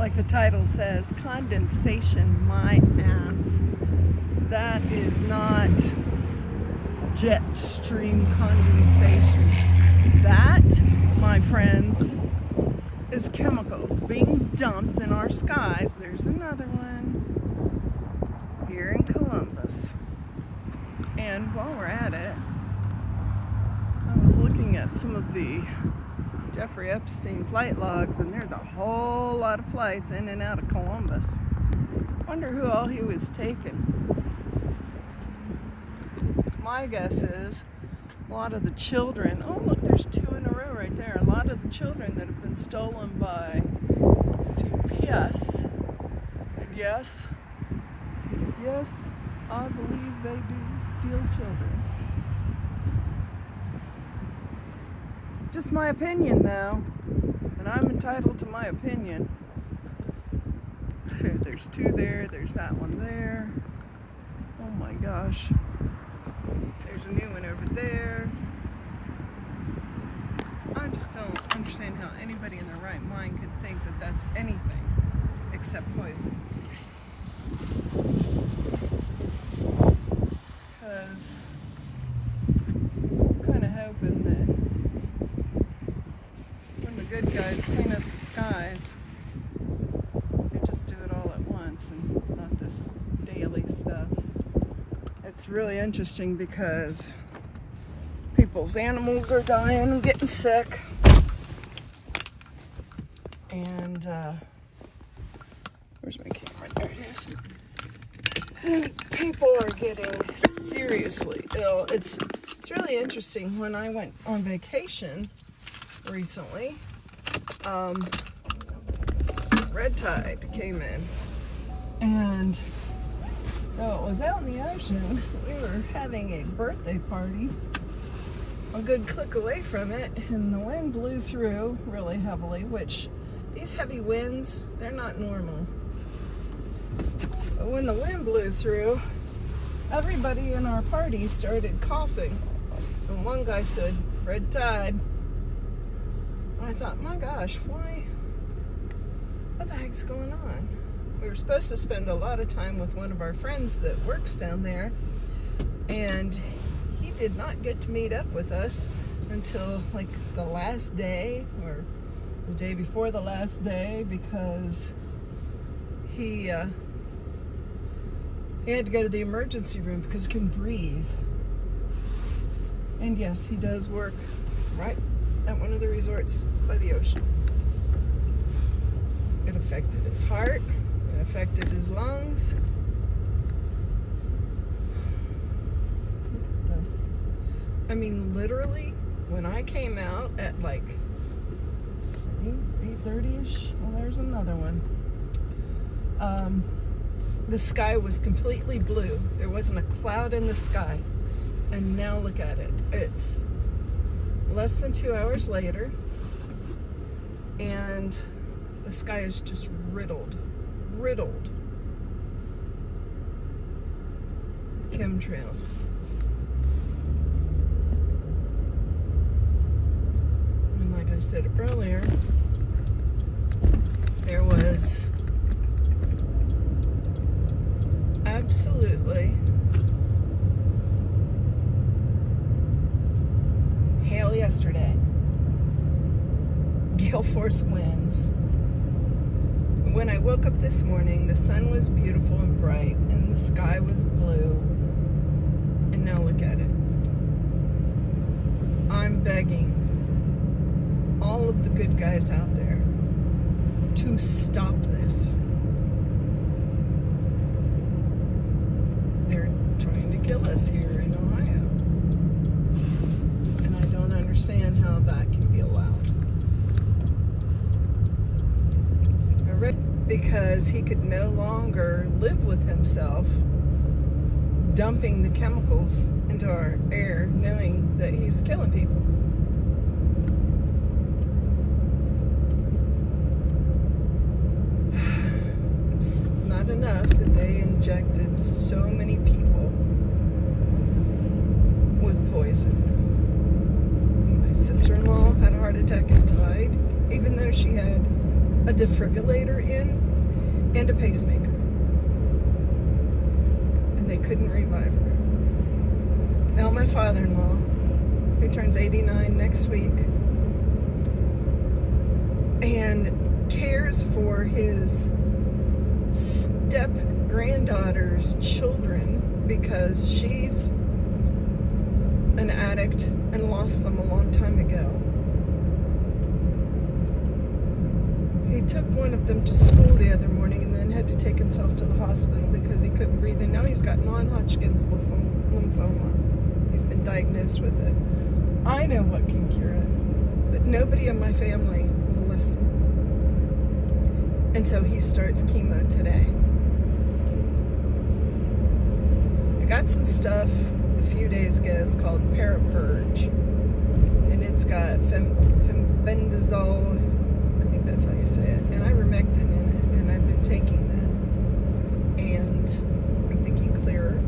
like the title says, condensation my ass. That is not jet stream condensation. That, my friends, is chemicals being dumped in our skies. There's another one here in Columbus. And while we're at it, I was looking at some of the Jeffrey Epstein flight logs, and there's a whole lot of flights in and out of Columbus. Wonder who all he was taking. My guess is a lot of the children, oh look, there's two in a row right there. A lot of the children that have been stolen by CPS. And yes, I believe they do steal children. Just my opinion though, and I'm entitled to my opinion. There's two there, there's that one there. Oh my gosh. There's a new one over there. I just don't understand how anybody in their right mind could think that that's anything except poison. Because I'm kind of hoping that when the good guys clean up the skies, they just do it all at once and not this daily stuff. It's really interesting because people's animals are dying and getting sick. And, where's my camera? There it is. And people are getting seriously ill. It's really interesting. When I went on vacation recently, red tide came in. And it was out in the ocean. We were having a birthday party a good click away from it, and the wind blew through really heavily, which these heavy winds, they're not normal. But when the wind blew through, everybody in our party started coughing. And one guy said, red tide. And I thought, my gosh, why? What the heck's going on? We were supposed to spend a lot of time with one of our friends that works down there, and he did not get to meet up with us until like the last day or the day before the last day, because he had to go to the emergency room because he couldn't breathe. And yes, he does work right at one of the resorts by the ocean. It affected his heart. It affected his lungs. Look at this. I mean, literally, when I came out at like 8:30ish, well, there's another one. The sky was completely blue. There wasn't a cloud in the sky. And now look at it. It's less than 2 hours later, and the sky is just riddled with chemtrails. And like I said earlier, there was absolutely hail yesterday, gale force winds. When I woke up this morning, the sun was beautiful and bright, and the sky was blue. And now look at it. I'm begging all of the good guys out there to stop this. They're trying to kill us here in Ohio. And I don't understand how that can be allowed. Because he could no longer live with himself, dumping the chemicals into our air, knowing that he's killing people. It's not enough that they injected so many people with poison. My sister-in-law had a heart attack and died, even though she had a defibrillator in, and a pacemaker. And they couldn't revive her. Now my father-in-law, who turns 89 next week, and cares for his step-granddaughter's children because she's an addict and lost them a long time ago. He took one of them to school the other morning and then had to take himself to the hospital because he couldn't breathe. And now he's got non-Hodgkin's lymphoma. He's been diagnosed with it. I know what can cure it, but nobody in my family will listen. And so he starts chemo today. I got some stuff a few days ago. It's called Parapurge, and it's got fenbendazole, I think that's how you say it, and ivermectin in it, and I've been taking that, and I'm thinking clearer.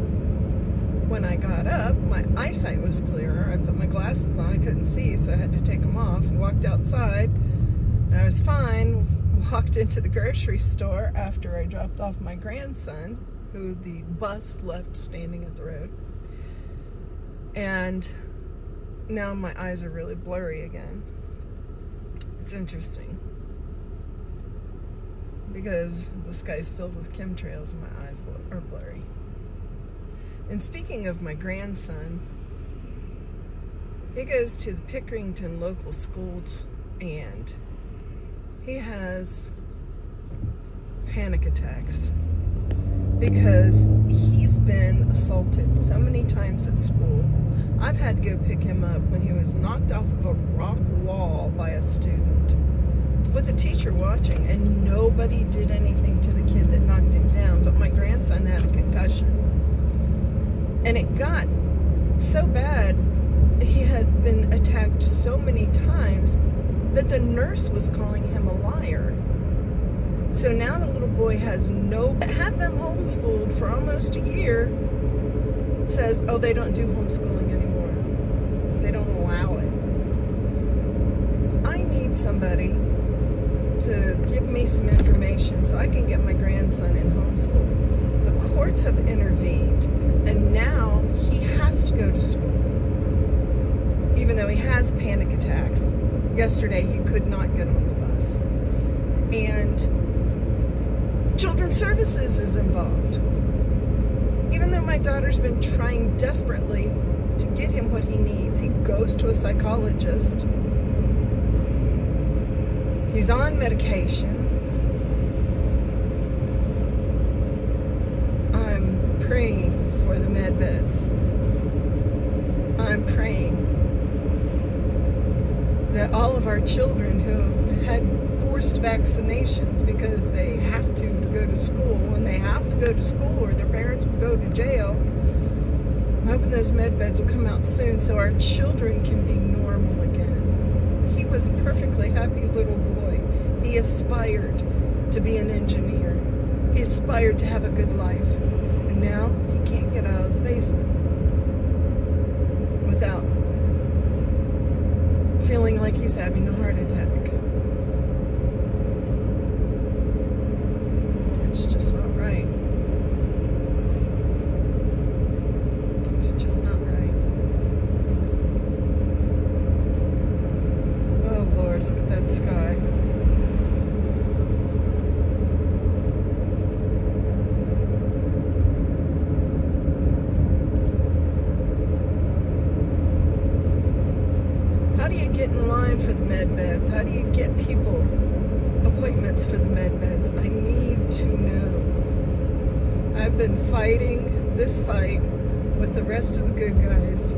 When I got up, my eyesight was clearer. I put my glasses on, I couldn't see, so I had to take them off, and walked outside, and I was fine. Walked into the grocery store after I dropped off my grandson, who the bus left standing at the road. And now my eyes are really blurry again. It's interesting because the sky's filled with chemtrails and my eyes are blurry. And speaking of my grandson, he goes to the Pickerington local schools and he has panic attacks because he's been assaulted so many times at school. I've had to go pick him up when he was knocked off of a rock wall by a student with a teacher watching, and nobody did anything to the kid that knocked him down, but my grandson had a concussion. And it got so bad, he had been attacked so many times that the nurse was calling him a liar. So now the little boy had them homeschooled for almost a year, says, oh, they don't do homeschooling anymore. They don't allow it. I need somebody to give me some information so I can get my grandson in homeschool. The courts have intervened, and now he has to go to school, even though he has panic attacks. Yesterday, he could not get on the bus. And Children's Services is involved. Even though my daughter's been trying desperately to get him what he needs, he goes to a psychologist. He's on medication. I'm praying for the med beds. I'm praying that all of our children who have had forced vaccinations because they have to go to school, and they have to go to school or their parents will go to jail, I'm hoping those med beds will come out soon so our children can be normal again. He was a perfectly happy little boy. He aspired to be an engineer. He aspired to have a good life. And now he can't get out of the basement without feeling like he's having a heart attack. It's just not right. It's just not right. Oh Lord, look at that sky. How do you get in line for the med beds? How do you get people appointments for the med beds? I need to know. I've been fighting this fight with the rest of the good guys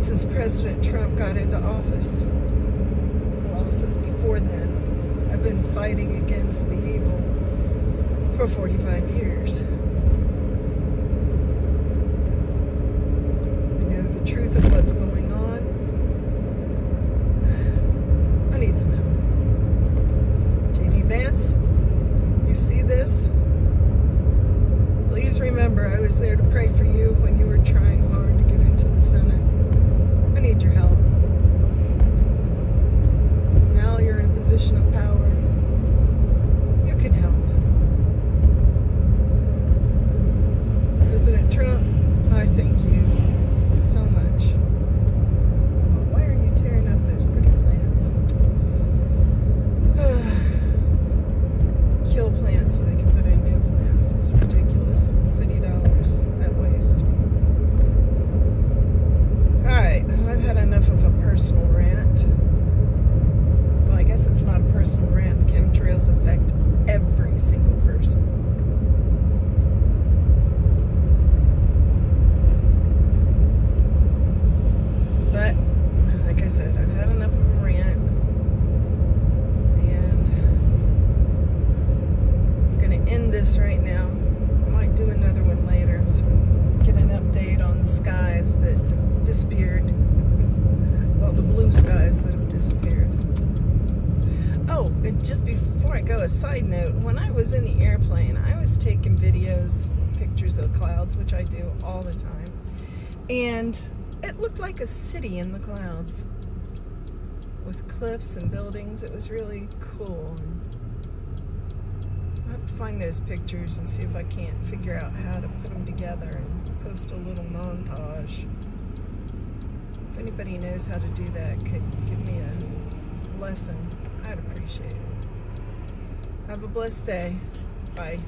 since President Trump got into office. Well, since before then. I've been fighting against the evil for 45 years. I know the truth of what's going on. I need some help. J.D. Vance, you see this? Please remember I was there to pray for you when you were trying hard to get into the Senate. need your help. Now you're in a position of power. plants so they can put in new plants. It's ridiculous. City dollars at waste. Alright, I've had enough of a personal rant. Well, I guess it's not a personal rant. The chemtrails affect every single person. But, like I said, I've had enough of a rant. And I'm going to end this right now. I might do another one later so we get an update on the skies that disappeared. Well, the blue skies that have disappeared. Oh, and just before I go, a side note. When I was in the airplane, I was taking videos, pictures of clouds, which I do all the time. And it looked like a city in the clouds with cliffs and buildings. It was really cool. And I'll have to find those pictures and see if I can't figure out how to put them together and post a little montage. If anybody knows how to do that, could give me a lesson, I'd appreciate it. Have a blessed day. Bye.